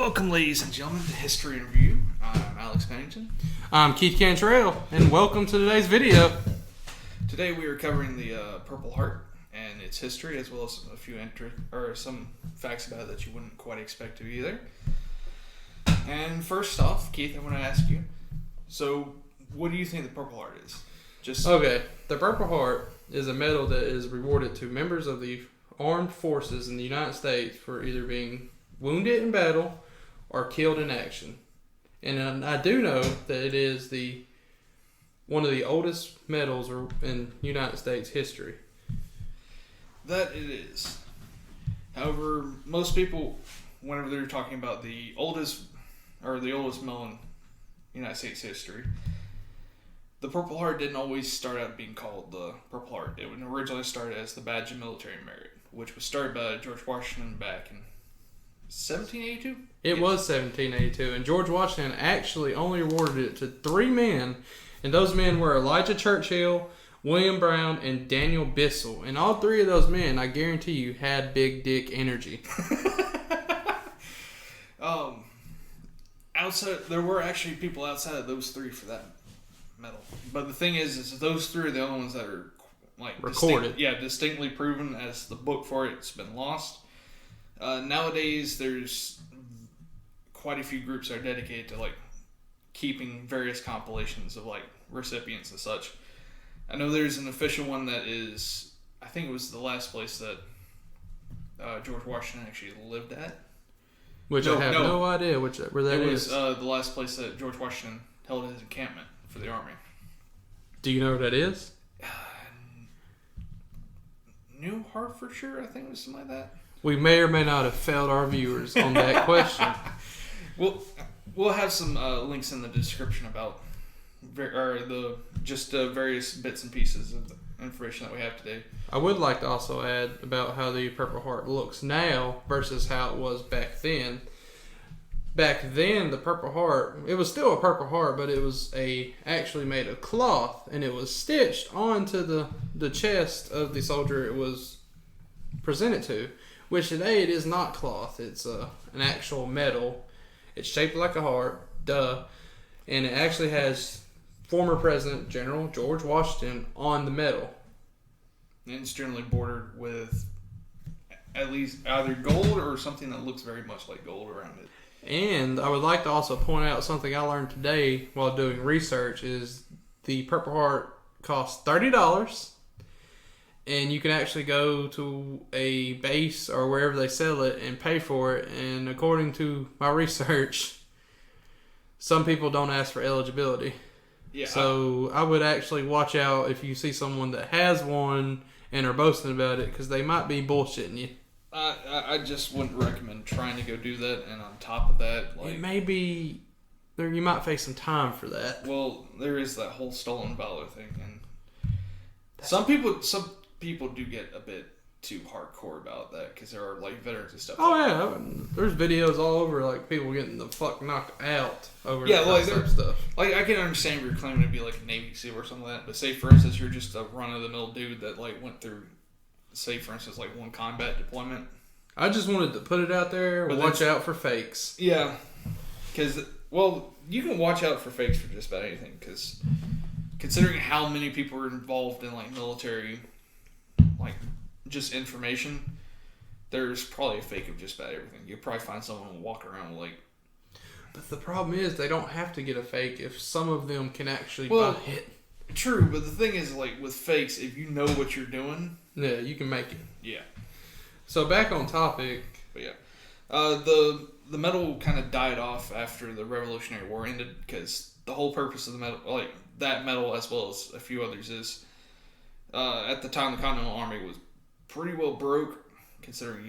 Welcome, ladies and gentlemen, to History in Review. I'm Alex Pennington. I'm Keith Cantrell, and welcome to today's video. Today we are covering the Purple Heart and its history, as well as a few some facts about it that you wouldn't quite expect to either. And first off, Keith, I want to ask you, so what do you think the Purple Heart is? Okay, the Purple Heart is a medal that is rewarded to members of the armed forces in the United States for either being wounded in battle or killed in action. And I do know that it is one of the oldest medals in United States history. That it is. However, most people, whenever they're talking about the oldest medal in United States history, the Purple Heart didn't always start out being called the Purple Heart. It originally started as the Badge of Military Merit, which was started by George Washington back in 1782? It was 1782, and George Washington actually only awarded it to 3 men, and those men were Elijah Churchill, William Brown, and Daniel Bissell. And all 3 of those men, I guarantee you, had big dick energy. There were actually people outside of those 3 for that medal. But the thing is those 3 are the only ones that are recorded. Distinctly proven, as the book for it's been lost. Nowadays, there's quite a few groups that are dedicated to keeping various compilations of recipients and such. I know there's an official one that is, I think it was the last place that George Washington actually lived at. I have no idea where that is. It was the last place that George Washington held his encampment for the army. Do you know where that is? New Hertfordshire, I think it was something like that. We may or may not have failed our viewers on that question. We'll have some links in the description about various bits and pieces of the information that we have today. I would like to also add about how the Purple Heart looks now versus how it was back then. Back then, the Purple Heart, it was still a Purple Heart, but it was actually made of cloth, and it was stitched onto the chest of the soldier it was presented to. Which today it is not cloth. It's an actual metal. It's shaped like a heart, and it actually has former President General George Washington on the medal. And it's generally bordered with at least either gold or something that looks very much like gold around it. And I would like to also point out something I learned today while doing research is the Purple Heart costs $30. And you can actually go to a base or wherever they sell it and pay for it. And according to my research, some people don't ask for eligibility. Yeah. So I would actually watch out if you see someone that has one and are boasting about it, because they might be bullshitting you. I just wouldn't recommend trying to go do that. And on top of that, it may be you might face some time for that. Well, there is that whole stolen valor thing, and some people do get a bit too hardcore about that because there are veterans and stuff. Oh yeah, there's videos all over people getting the fuck knocked out over that stuff. I can understand if you're claiming to be a Navy SEAL or something like that, but say for instance you're just a run of the mill dude that went through, say for instance one combat deployment. I just wanted to put it out there. Watch out for fakes. Yeah, because you can watch out for fakes for just about anything. Because considering how many people are involved in military. Just information, there's probably a fake of just about everything. You'll probably find someone walking around But the problem is they don't have to get a fake if some of them can actually buy it. True, but the thing is with fakes, if you know what you're doing, yeah, you can make it. Yeah. So back on topic. But yeah, the medal kind of died off after the Revolutionary War ended because the whole purpose of the medal, that medal as well as a few others, is at the time the Continental Army was pretty well broke, considering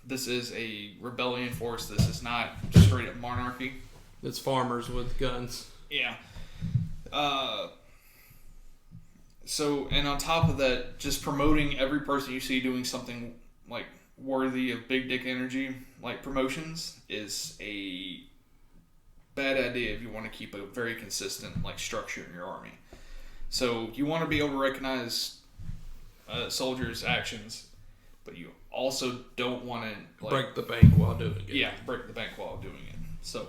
this is a rebellion force. This is not straight up monarchy. It's farmers with guns. Yeah. So, and on top of that, just promoting every person you see doing something worthy of big dick energy, promotions, is a bad idea if you want to keep a very consistent structure in your army. So you want to be able to recognize soldiers' actions, but you also don't want to break the bank while doing it. Yeah, break the bank while doing it. So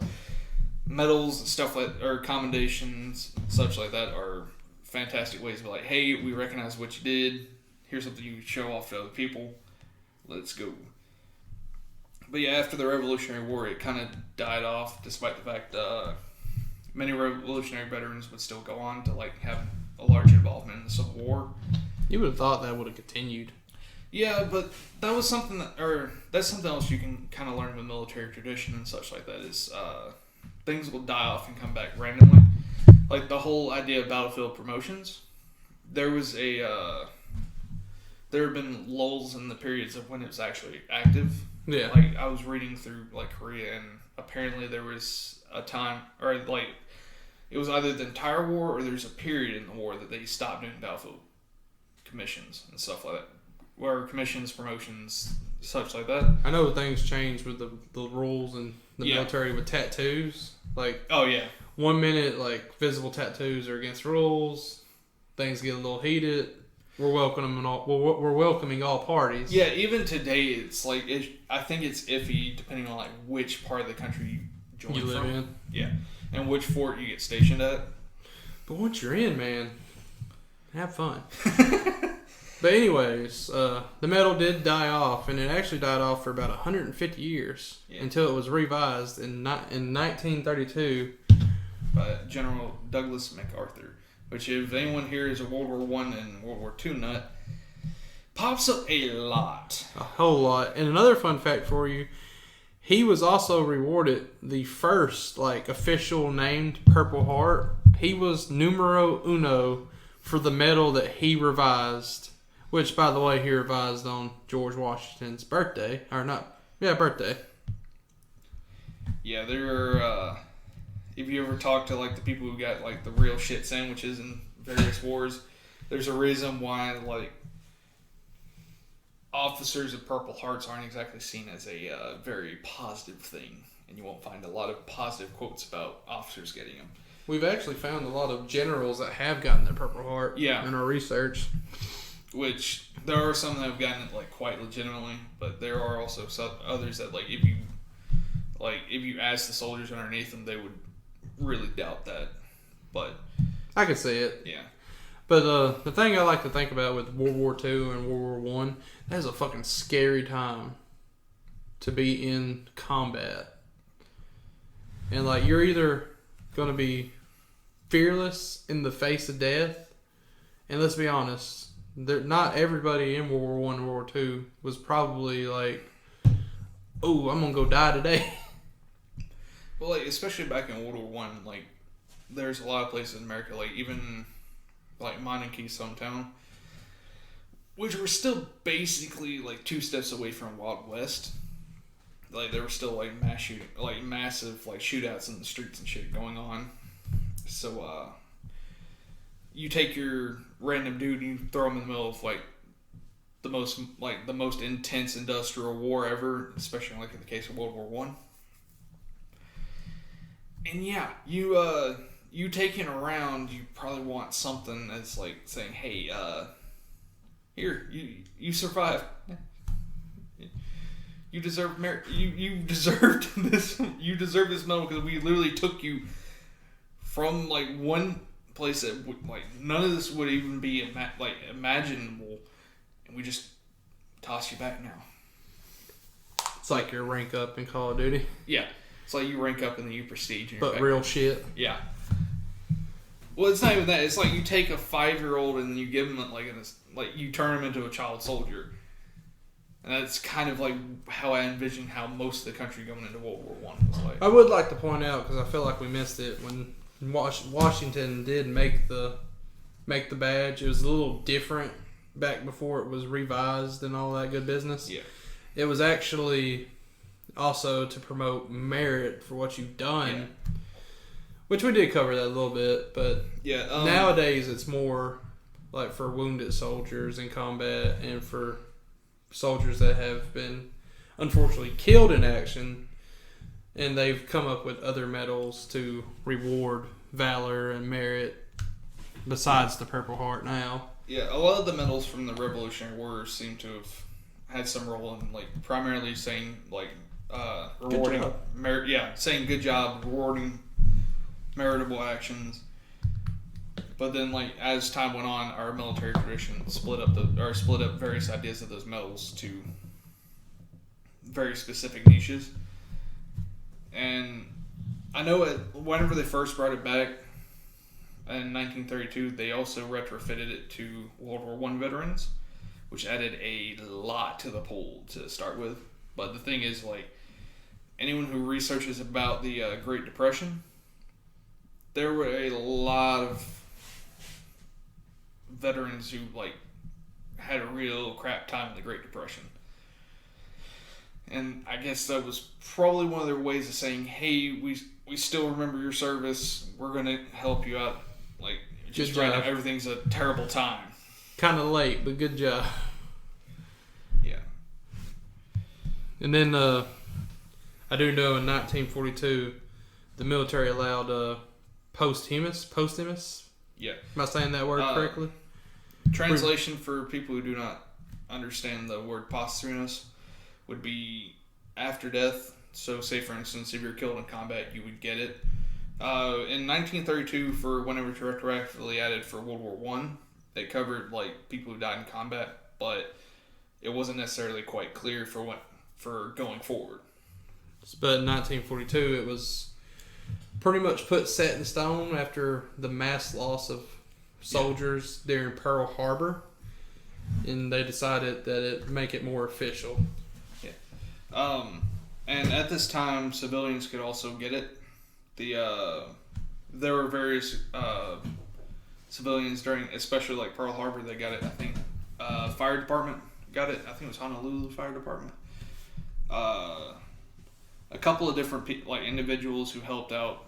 medals, stuff like, or commendations, such like that, are fantastic ways to be like, hey, we recognize what you did. Here's something you can show off to other people. Let's go. But yeah, after the Revolutionary War, it kind of died off, despite the fact many Revolutionary veterans would still go on to like have a large involvement in the Civil War. You would have thought that would have continued. Yeah, but that was something that, or that's something else you can kind of learn with military tradition and such like that is things will die off and come back randomly. Like the whole idea of battlefield promotions, there was there have been lulls in the periods of when it was actually active. Yeah. Like I was reading through like Korea, and apparently there was a time, or like it was either the entire war or there's a period in the war that they stopped doing battlefield commissions and stuff like that. Where commissions, promotions, such like that. I know things change with the rules and the military with tattoos. Like, oh yeah, 1 minute like visible tattoos are against rules. Things get a little heated. We're welcoming all parties. Yeah, even today it's like I think it's iffy depending on like which part of the country you live in. Yeah, and which fort you get stationed at. But once you're in, man, have fun. But anyways, the medal did die off, and it actually died off for about 150 years until it was revised in 1932 by General Douglas MacArthur. Which, if anyone here is a World War I and World War II nut, pops up a lot. A whole lot. And another fun fact for you, he was also rewarded the first like official named Purple Heart. He was numero uno for the medal that he revised. Which, by the way, he revised on George Washington's birthday. Birthday. Yeah, there are, if you ever talk to, like, the people who got, like, the real shit sandwiches in various wars, there's a reason why, like, officers of Purple Hearts aren't exactly seen as a very positive thing. And you won't find a lot of positive quotes about officers getting them. We've actually found a lot of generals that have gotten their Purple Heart in our research. Which, there are some that have gotten it, like, quite legitimately, but there are also some others that, like, if you ask the soldiers underneath them, they would really doubt that. But I could see it. Yeah. But the thing I like to think about with World War II and World War I, that is a fucking scary time to be in combat. And, like, you're either going to be fearless in the face of death, and let's be honest, not everybody in World War I and World War II was probably like, oh, I'm going to go die today. Well, like, especially back in World War I, like, there's a lot of places in America, like, even, like, mine in Keystone Town, which were still basically, like, 2 steps away from Wild West. Like, there were still, like, massive, like, shootouts in the streets and shit going on. So, you take your random dude and you throw him in the middle of, like, the most intense industrial war ever, especially, like, in the case of World War I. And yeah, you taking around, you probably want something that's like saying, "Hey, here, you survived. You deserve you deserved this. You deserve this medal because we literally took you from like one place that would, like, none of this would even be imaginable, and we just toss you back now." It's like your rank up in Call of Duty. Yeah. It's like you rank up in the U Prestige. But real shit. Yeah. Well, it's not even that. It's like you take a 5-year-old and you give him you turn him into a child soldier. And that's kind of like how I envision how most of the country going into World War I was like. I would like to point out, because I feel like we missed it, when Washington did make the badge, it was a little different back before it was revised and all that good business. Yeah. It was actually also to promote merit for what you've done, which we did cover that a little bit, but nowadays it's more like for wounded soldiers in combat and for soldiers that have been unfortunately killed in action, and they've come up with other medals to reward valor and merit besides the Purple Heart now. Yeah, a lot of the medals from the Revolutionary War seem to have had some role in, like, primarily saying, like, rewarding, job. saying good job, rewarding meritable actions. But then, like as time went on, our military tradition split up various ideas of those medals to very specific niches. And I know whenever they first brought it back in 1932, they also retrofitted it to World War I veterans, which added a lot to the pool to start with. But the thing is, like, anyone who researches about the Great Depression, there were a lot of veterans who, like, had a real crap time in the Great Depression. And I guess that was probably one of their ways of saying, hey, we still remember your service. We're going to help you out. Like, just right now, everything's a terrible time. Kind of late, but good job. Yeah. And then I do know in 1942, the military allowed posthumous. Yeah. Am I saying that word correctly? Translation for people who do not understand the word posthumous would be after death. So, say for instance, if you're killed in combat, you would get it. In 1932, for whenever it's retroactively added for World War One, it covered like people who died in combat, but it wasn't necessarily quite clear for going forward. But in 1942, it was pretty much set in stone after the mass loss of soldiers during Pearl Harbor, and they decided that it make it more official. Yeah. And at this time, civilians could also get it. There were various civilians during, especially like Pearl Harbor, they got it. I think fire department got it. I think it was Honolulu Fire Department. A couple of different individuals who helped out,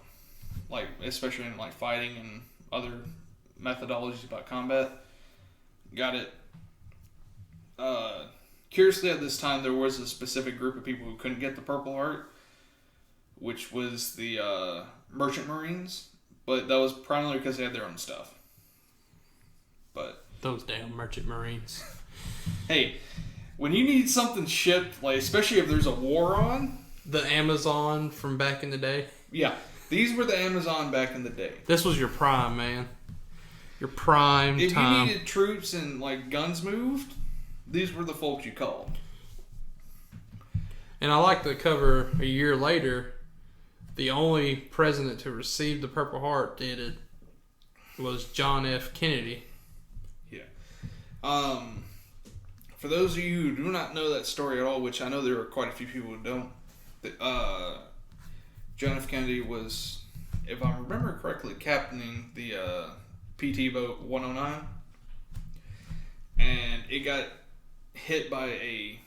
like especially in like fighting and other methodologies about combat, got it. Curiously, at this time, there was a specific group of people who couldn't get the Purple Heart, which was the Merchant Marines, but that was primarily because they had their own stuff. But those damn Merchant Marines. Hey, when you need something shipped, like especially if there's a war on, the Amazon from back in the day. Yeah, these were the Amazon back in the day. This was your prime, man. Your prime if time. If you needed troops and like guns moved, these were the folks you called. And I like to cover a year later, the only president to receive the Purple Heart did it was John F. Kennedy. Yeah. For those of you who do not know that story at all, which I know there are quite a few people who don't, John F. Kennedy was, if I remember correctly, captaining the PT boat 109, and it got hit by a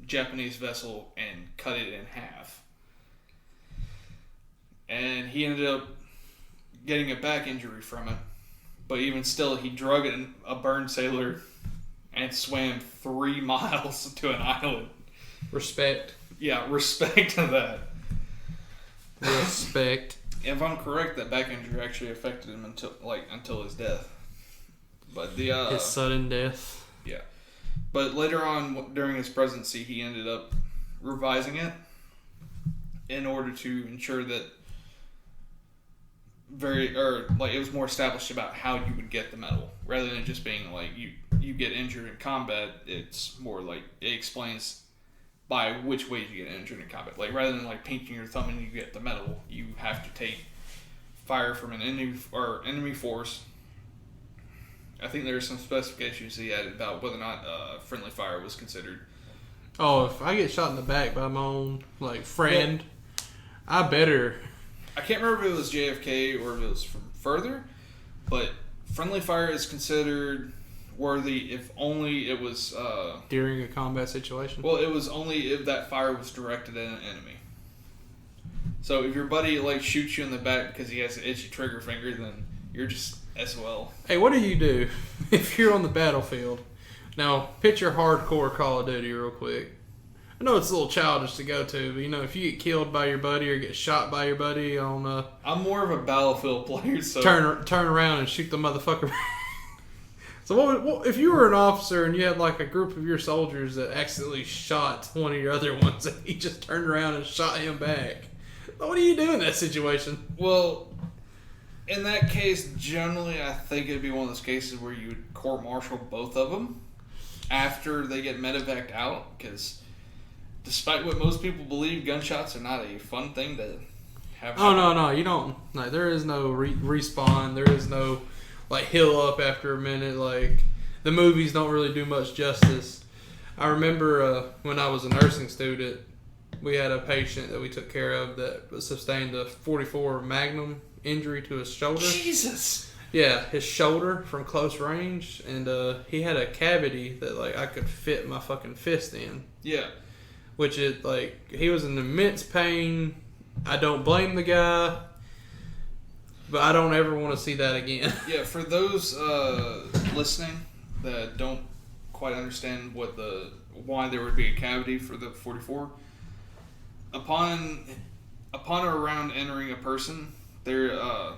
Japanese vessel and cut it in half. And he ended up getting a back injury from it, but even still, he drug a burned sailor and swam 3 miles to an island. Respect. Yeah, respect to that. Respect. If I'm correct, that back injury actually affected him until his death. But his sudden death. Yeah. But later on, during his presidency, he ended up revising it in order to ensure that it was more established about how you would get the medal, rather than just being like you get injured in combat. It's more like it explains by which ways you get injured in combat. Like rather than like pinching your thumb and you get the medal, you have to take fire from an enemy force. I think there are some specifications he added about whether or not friendly fire was considered. Oh, if I get shot in the back by my own friend, I better. I can't remember if it was JFK or if it was from further, but friendly fire is considered worthy if only it was during a combat situation. Well, it was only if that fire was directed at an enemy. So if your buddy shoots you in the back because he has an itchy trigger finger, then you're just SOL. Hey, what do you do if you're on the battlefield? Now, picture hardcore Call of Duty real quick. I know it's a little childish to go to, but if you get killed by your buddy or get shot by your buddy on I'm more of a battlefield player, so turn around and shoot the motherfucker. So what if you were an officer and you had like a group of your soldiers that accidentally shot one of your other ones and he just turned around and shot him back? What do you do in that situation? Well, in that case, generally, I think it'd be one of those cases where you would court-martial both of them after they get medevaced out, because despite what most people believe, gunshots are not a fun thing to have. Oh, no, you don't. Like, there is no respawn. There is no, like, heal up after a minute. Like, the movies don't really do much justice. I remember when I was a nursing student, we had a patient that we took care of that sustained a .44 Magnum injury to his shoulder. Jesus! Yeah, his shoulder from close range, and he had a cavity that, like, I could fit my fucking fist in. Yeah. Which is, like, he was in immense pain. I don't blame the guy, but I don't ever want to see that again. Yeah, for those listening that don't quite understand why there would be a cavity for the 44, upon or around entering a person, a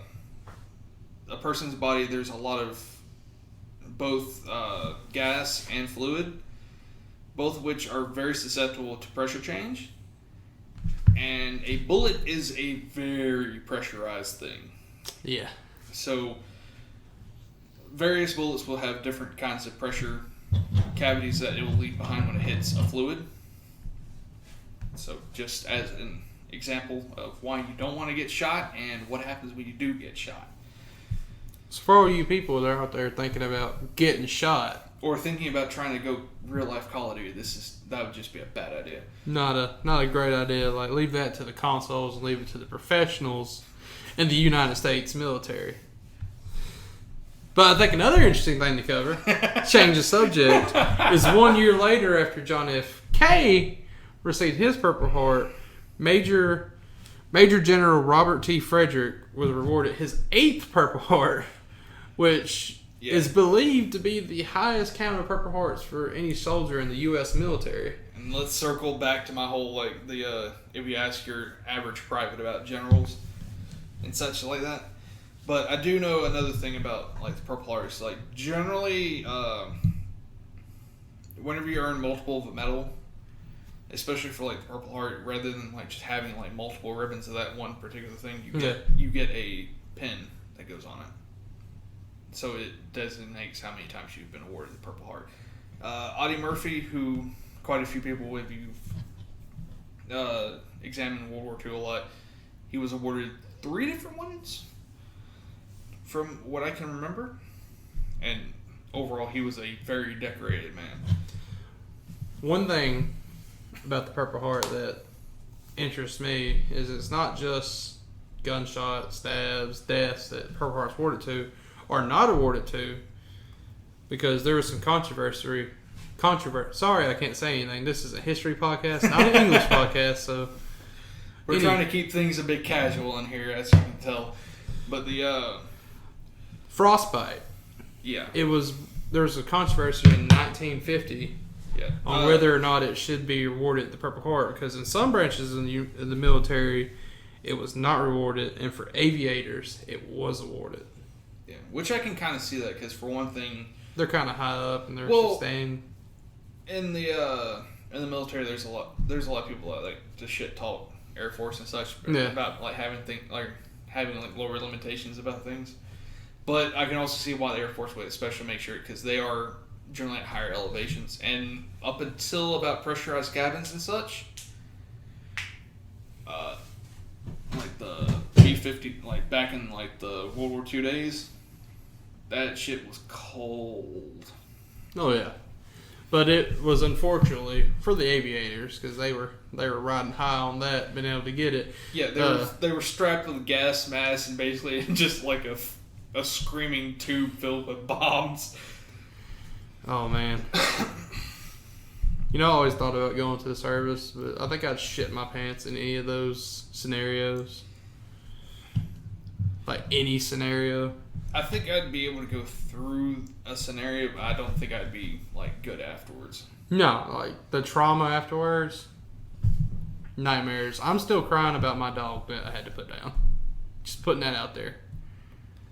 person's body, there's a lot of both gas and fluid, both of which are very susceptible to pressure change. And a bullet is a very pressurized thing. Yeah. So, various bullets will have different kinds of pressure cavities that it will leave behind when it hits a fluid. So, just as an example of why you don't want to get shot and what happens when you do get shot. So, for all you people that are out there thinking about getting shot, or thinking about trying to go real life Call of Duty, that would just be a bad idea. Not a great idea. Like, leave that to the consoles and leave it to the professionals in the United States military. But I think another interesting thing to cover, change the subject, is 1 year later after John F. K. received his Purple Heart, Major General Robert T. Frederick was rewarded his 8th Purple Heart, which is believed to be the highest count of Purple Hearts for any soldier in the U.S. military. And let's circle back to my whole, if you ask your average private about generals and such like that. But I do know another thing about, like, the Purple Hearts. Like, generally, whenever you earn multiple of a medal, especially for, like, the Purple Heart, rather than, like, just having, like, multiple ribbons of that one particular thing, you get a pin that goes on it. So it designates how many times you've been awarded the Purple Heart. Audie Murphy, who quite a few people, if you've examined World War II a lot, he was awarded 3 different ones, from what I can remember. And overall, he was a very decorated man. One thing about the Purple Heart that interests me is it's not just gunshots, stabs, deaths that Purple Heart's awarded to, are not awarded to, because there was some controversy. Sorry, I can't say anything. This is a history podcast, not an English podcast, so we're trying to keep things a bit casual in here, as you can tell. But the frostbite. Yeah. There was a controversy in 1950 on whether or not it should be awarded the Purple Heart, because in some branches in the military it was not rewarded, and for aviators it was awarded. Yeah, which I can kind of see that, because for one thing, they're kind of high up and they're sustained. In the military, there's a lot of people that like to shit talk Air Force and such about like having lower limitations about things. But I can also see why the Air Force would especially make sure, because they are generally at higher elevations, and up until about pressurized cabins and such, like the P-50, like back in like the World War II days, that shit was cold. Oh yeah, but it was unfortunately for the aviators, because they were riding high on that, being able to get it. Yeah, they were strapped with gas masks and basically just like a screaming tube filled with bombs. Oh man. You know, I always thought about going to the service, but I think I'd shit my pants in any of those scenarios. Like, any scenario. I think I'd be able to go through a scenario, but I don't think I'd be, like, good afterwards. No, like, the trauma afterwards, nightmares. I'm still crying about my dog that I had to put down. Just putting that out there.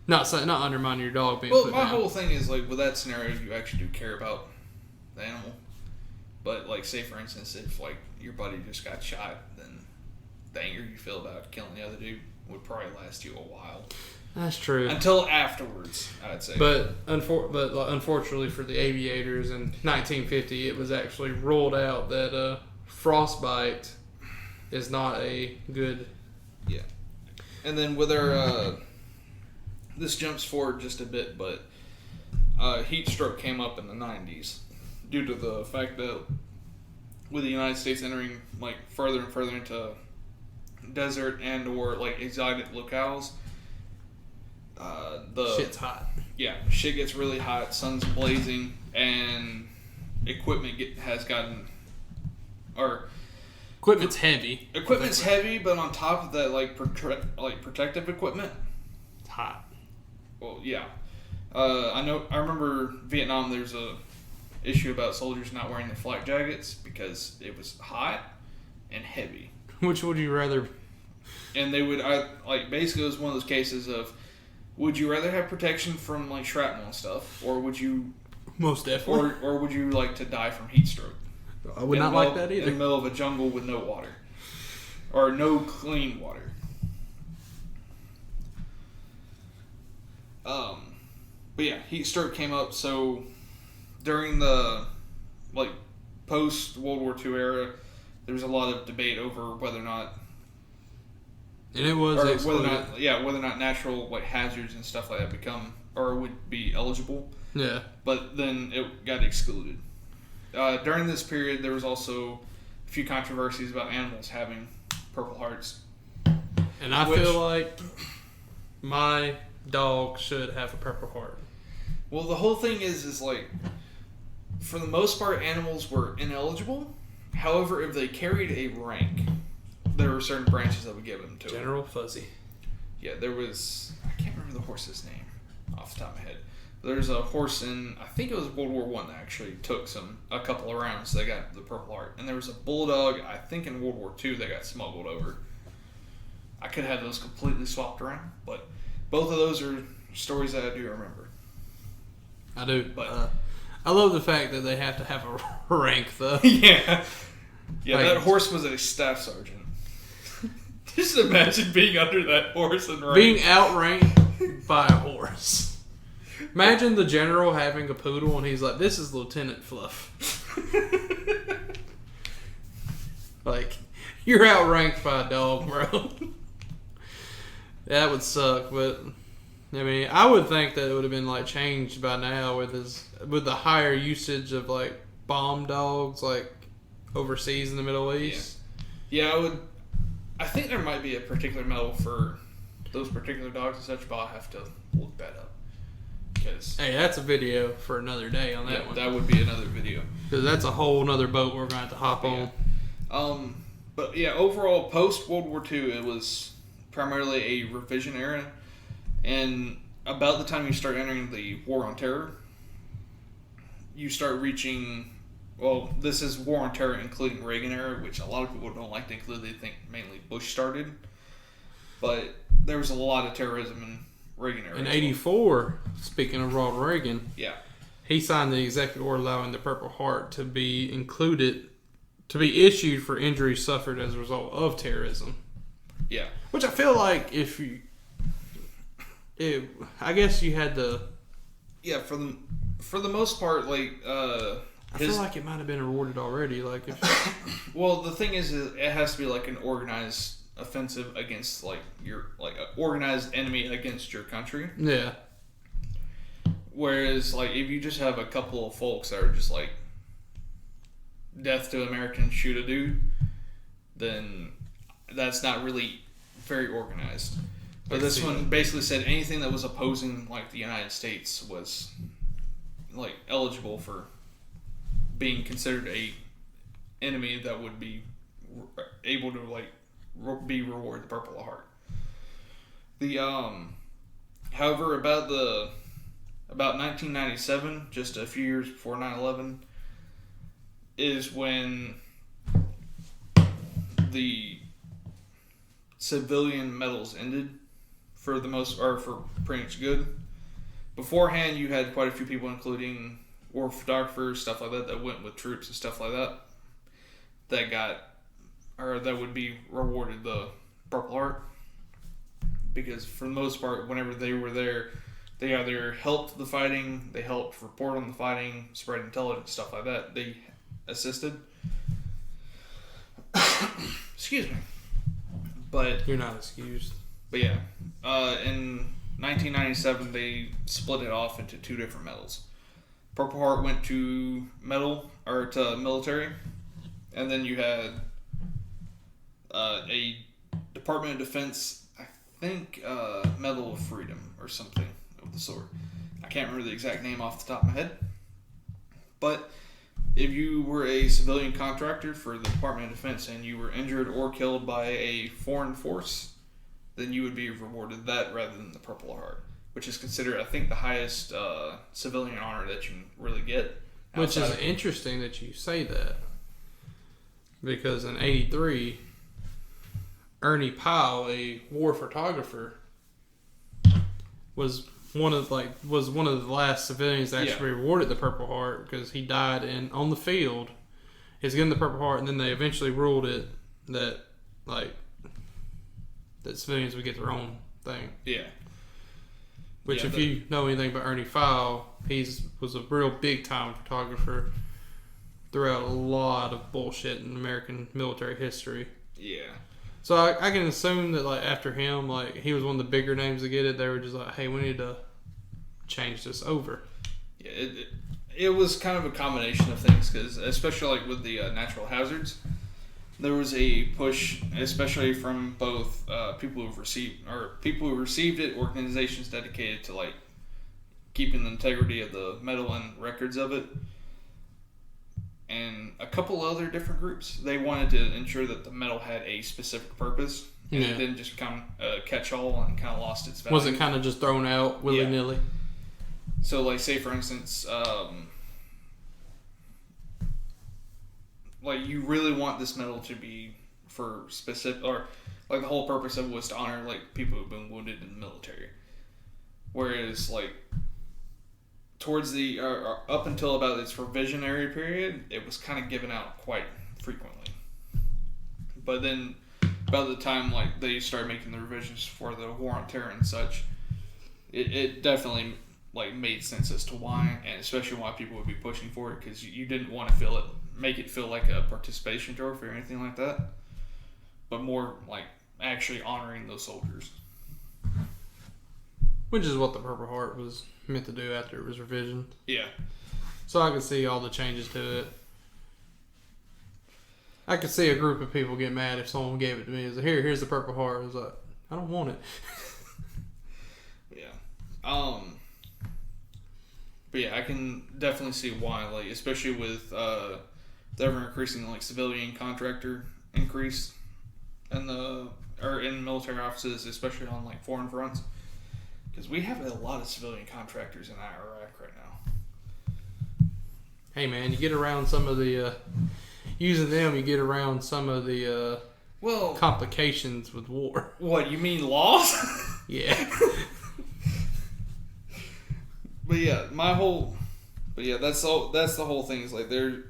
Not undermining your dog being Well, put my down. whole thing is, like, with that scenario, you actually do care about the animal. But, like, say, for instance, if, like, your buddy just got shot, then the anger you feel about killing the other dude would probably last you a while. That's true. Until afterwards, I'd say. But unfortunately for the aviators in 1950, it was actually ruled out that frostbite is not a good... Yeah. And then with our... this jumps forward just a bit, but heat stroke came up in the 90s due to the fact that with the United States entering like further and further into desert and or like exotic locales, the shit's hot. Yeah, shit gets really hot, sun's blazing, and equipment has gotten Equipment's heavy. Equipment's heavy, but on top of that, like protective equipment, it's hot. Well, yeah. I remember Vietnam. There's a issue about soldiers not wearing their flak jackets because it was hot and heavy. Which would you rather? And they would, basically, it was one of those cases of, would you rather have protection from like shrapnel and stuff, or would you? Most definitely. Or would you like to die from heat stroke? I would not like that either. In the middle of a jungle with no water, or no clean water. But yeah, heat stroke came up. So during the like post World War II era, there was a lot of debate over whether or not, and it was whether or not natural like hazards and stuff like that become or would be eligible. Yeah. But then it got excluded. During this period, there was also a few controversies about animals having Purple Hearts. And I feel like my dog should have a Purple Heart. Well, the whole thing is like, for the most part, animals were ineligible. However, if they carried a rank, there were certain branches that would give them to General Fuzzy. Yeah, there was... I can't remember the horse's name off the top of my head. There's a horse in... I think it was World War I that actually took a couple of rounds. They got the Purple Heart. And there was a bulldog, I think in World War II, that got smuggled over. I could have those completely swapped around, but both of those are stories that I do remember. I do. But I love the fact that they have to have a rank, though. Yeah. Yeah, that horse was a staff sergeant. Just imagine being under that horse and rank. Being outranked by a horse. Imagine the general having a poodle and he's like, this is Lieutenant Fluff. Like, you're outranked by a dog, bro. That would suck, but I mean, I would think that it would have been like changed by now with the higher usage of like bomb dogs like overseas in the Middle East. Yeah, I think there might be a particular medal for those particular dogs and such, but I'll have to look that up. Hey, that's a video for another day on that one. That would be another video. Because that's a whole nother boat we're going to have to hop on. But yeah, overall, post World War II, it was primarily a revision era. And about the time you start entering the War on Terror, you start reaching... Well, this is War on Terror including Reagan era, which a lot of people don't like to include. They think mainly Bush started. But there was a lot of terrorism in Reagan era. In 84, speaking of Ronald Reagan, he signed the executive order allowing the Purple Heart to be issued for injuries suffered as a result of terrorism. Yeah. Which I feel like I guess you had to... Yeah, for the most part, like... I feel like it might have been awarded already. Like, if well, the thing is, it has to be like an organized offensive against like an organized enemy against your country. Yeah. Whereas, like, if you just have a couple of folks that are just like death to Americans, shoot a dude, then that's not really very organized. But this one basically said anything that was opposing like the United States was like eligible for being considered a enemy that would be able to like be rewarded the Purple Heart. The however, about 1997, just a few years before 9/11, is when the civilian medals ended for pretty much good. Beforehand, you had quite a few people, including war photographers, stuff like that went with troops and stuff like that, that would be rewarded the Purple Heart. Because for the most part, whenever they were there, they either helped the fighting, they helped report on the fighting, spread intelligence, stuff like that. They assisted. Excuse me. But you're not excused. But yeah, in 1997, they split it off into two different medals. Purple Heart went to military, and then you had a Department of Defense, I think, Medal of Freedom or something of the sort. I can't remember the exact name off the top of my head. But if you were a civilian contractor for the Department of Defense and you were injured or killed by a foreign force, then you would be rewarded that rather than the Purple Heart, which is considered, I think, the highest civilian honor that you can really get. Which is interesting that you say that, because in '83, Ernie Powell, a war photographer, was one of the last civilians that actually rewarded the Purple Heart, because he died on the field. He's getting the Purple Heart, and then they eventually ruled it that civilians would get their own thing. Yeah. Which, if you know anything about Ernie Powell, was a real big time photographer throughout a lot of bullshit in American military history. Yeah. So I can assume that after him, he was one of the bigger names to get it. They were just like, hey, we need to change this over. Yeah, it was kind of a combination of things, because especially with the natural hazards, there was a push, especially from both people who received it, organizations dedicated to keeping the integrity of the medal and records of it, and a couple other different groups. They wanted to ensure that the medal had a specific purpose, and it didn't just become a catch-all and kind of lost its value. Was it kind of just thrown out willy-nilly? So, say for instance, you really want this medal to be for specific, or the whole purpose of it was to honor people who've been wounded in the military. Whereas towards the up until about its revisionary period, it was kind of given out quite frequently. But then, about the time they started making the revisions for the War on Terror and such, it definitely made sense as to why, and especially why people would be pushing for it, because you didn't want to make it feel like a participation trophy or anything like that, but more actually honoring those soldiers. Which is what the Purple Heart was meant to do after it was revisioned. Yeah. So I could see all the changes to it. I could see a group of people get mad if someone gave it to me. It's here's the Purple Heart. I was like, I don't want it. Yeah. But yeah, I can definitely see why, especially with the ever increasing civilian contractor increase in military offices, especially on foreign fronts, because we have a lot of civilian contractors in Iraq right now. Hey man, you get around some of the using them. You get around some of the complications with war. What, you mean laws? Yeah. But yeah, that's the whole thing. Is they're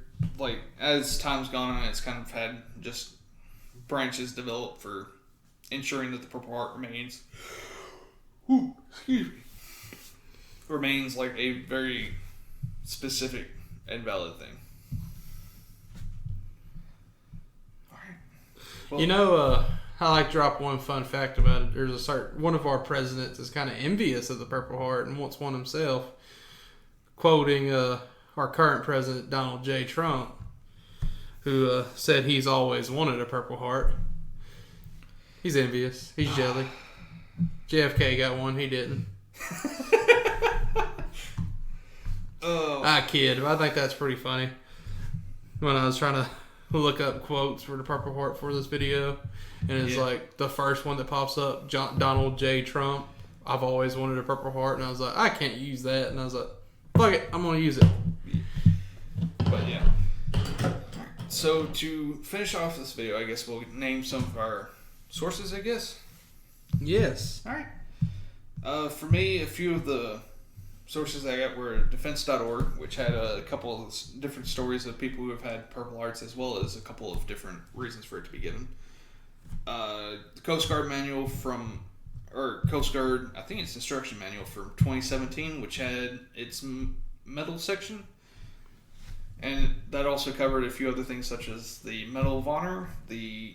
as time's gone on, it's kind of had just branches developed for ensuring that the Purple Heart remains. Remains a very specific and valid thing. All right. Well, I like to drop one fun fact about it. There's one of our presidents is kind of envious of the Purple Heart and wants one himself, quoting our current president, Donald J. Trump, who said he's always wanted a Purple Heart. He's envious. He's jelly. JFK got one. He didn't. I kid, but I think that's pretty funny. When I was trying to look up quotes for the Purple Heart for this video, and it's the first one that pops up, Donald J. Trump, I've always wanted a Purple Heart, and I was like, I can't use that, and I was like, fuck it, I'm going to use it. But yeah. So to finish off this video, I guess we'll name some of our sources, I guess. Yes. Alright. For me, a few of the sources I got were defense.org, which had a couple of different stories of people who have had Purple Hearts, as well as a couple of different reasons for it to be given. The Coast Guard manual Coast Guard, I think it's instruction manual from 2017, which had its medal section. And that also covered a few other things such as the Medal of Honor, the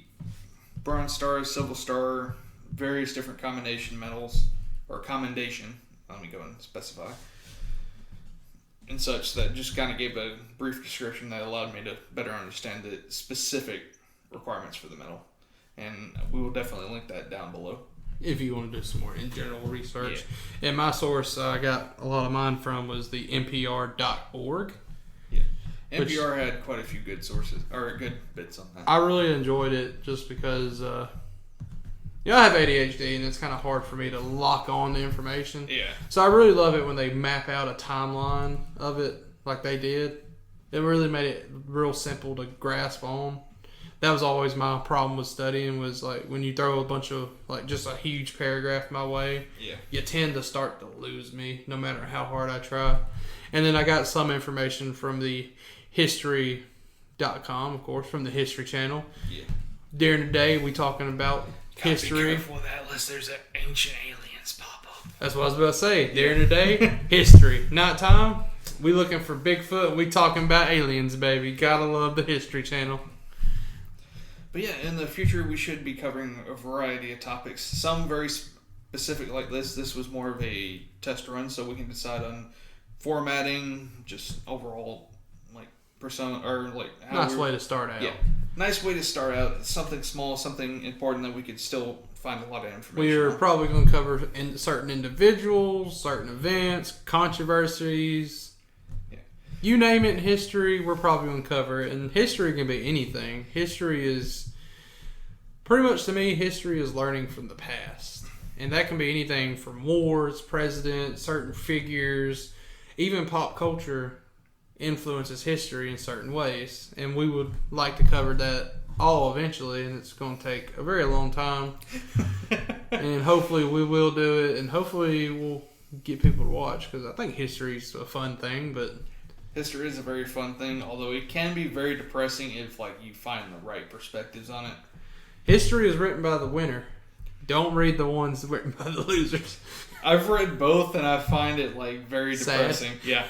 Bronze Star, Silver Star, various different commendation medals, or commendation, let me go and specify, and such, that just kind of gave a brief description that allowed me to better understand the specific requirements for the medal. And we will definitely link that down below. If you want to do some more in general research. Yeah. And my source I got a lot of mine from was the NPR.org. Yeah. NPR had quite a few good sources, or good bits on that. I really enjoyed it just because, I have ADHD and it's kind of hard for me to lock on the information. Yeah. So I really love it when they map out a timeline of it like they did. It really made it real simple to grasp on. That was always my problem with studying, was like when you throw a bunch of like just a huge paragraph my way, you tend to start to lose me no matter how hard I try. And then I got some information from the history.com, of course, from the History Channel. Yeah. During the day, we talking about history. Be careful with that, unless there's ancient aliens pop up. That's what I was about to say. During the day, history. Nighttime, we looking for Bigfoot. We talking about aliens, baby. Gotta love the History Channel. But yeah, in the future, we should be covering a variety of topics. Some very specific like this. This was more of a test run, so we can decide on formatting, just overall like persona, or like how nice way to start out. Yeah, nice way to start out. Something small, something important that we could still find a lot of information. We're probably going to cover certain individuals, certain events, controversies. You name it in history, we're probably going to cover it. And history can be anything. History is, pretty much to me, history is learning from the past. And that can be anything from wars, presidents, certain figures, even pop culture influences history in certain ways. And we would like to cover that all eventually, and it's going to take a very long time. And hopefully we will do it, and hopefully we'll get people to watch, because I think history is a fun thing, but... History is a very fun thing, although it can be very depressing if you find the right perspectives on it. History is written by the winner. Don't read the ones written by the losers. I've read both, and I find it very depressing. Sad. Yeah,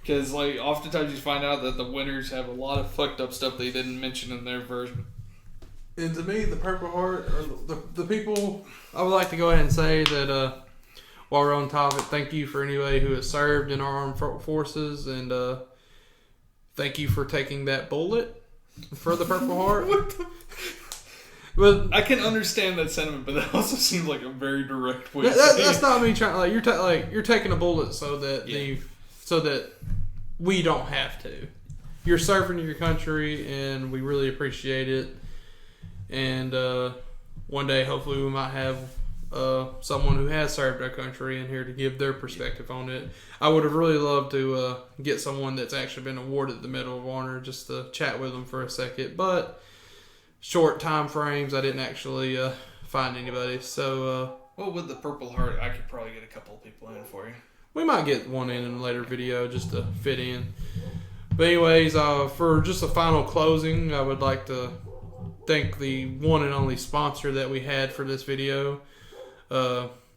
because oftentimes you find out that the winners have a lot of fucked up stuff they didn't mention in their version. And to me, the Purple Heart, or the people, I would like to go ahead and say that. While we're on topic, thank you for anybody who has served in our armed forces, and thank you for taking that bullet for the Purple Heart. But I can understand that sentiment, but that also seems like a very direct way. That's not me trying. You're taking a bullet so that we don't have to. You're serving your country, and we really appreciate it. And one day, hopefully, we might have someone who has served our country in here to give their perspective on it. I would have really loved to get someone that's actually been awarded the Medal of Honor just to chat with them for a second, but short time frames, I didn't actually find anybody. So well, with the Purple Heart, I could probably get a couple of people in for you. We might get one in a later video just to fit in. But anyways, for just a final closing, I would like to thank the one and only sponsor that we had for this video,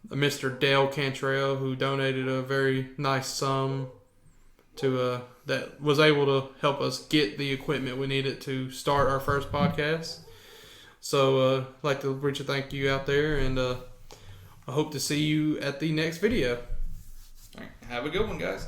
Mr. Dale Cantrell, who donated a very nice sum to that was able to help us get the equipment we needed to start our first podcast. So I'd like to reach a thank you out there, and I hope to see you at the next video. All right, have a good one, guys.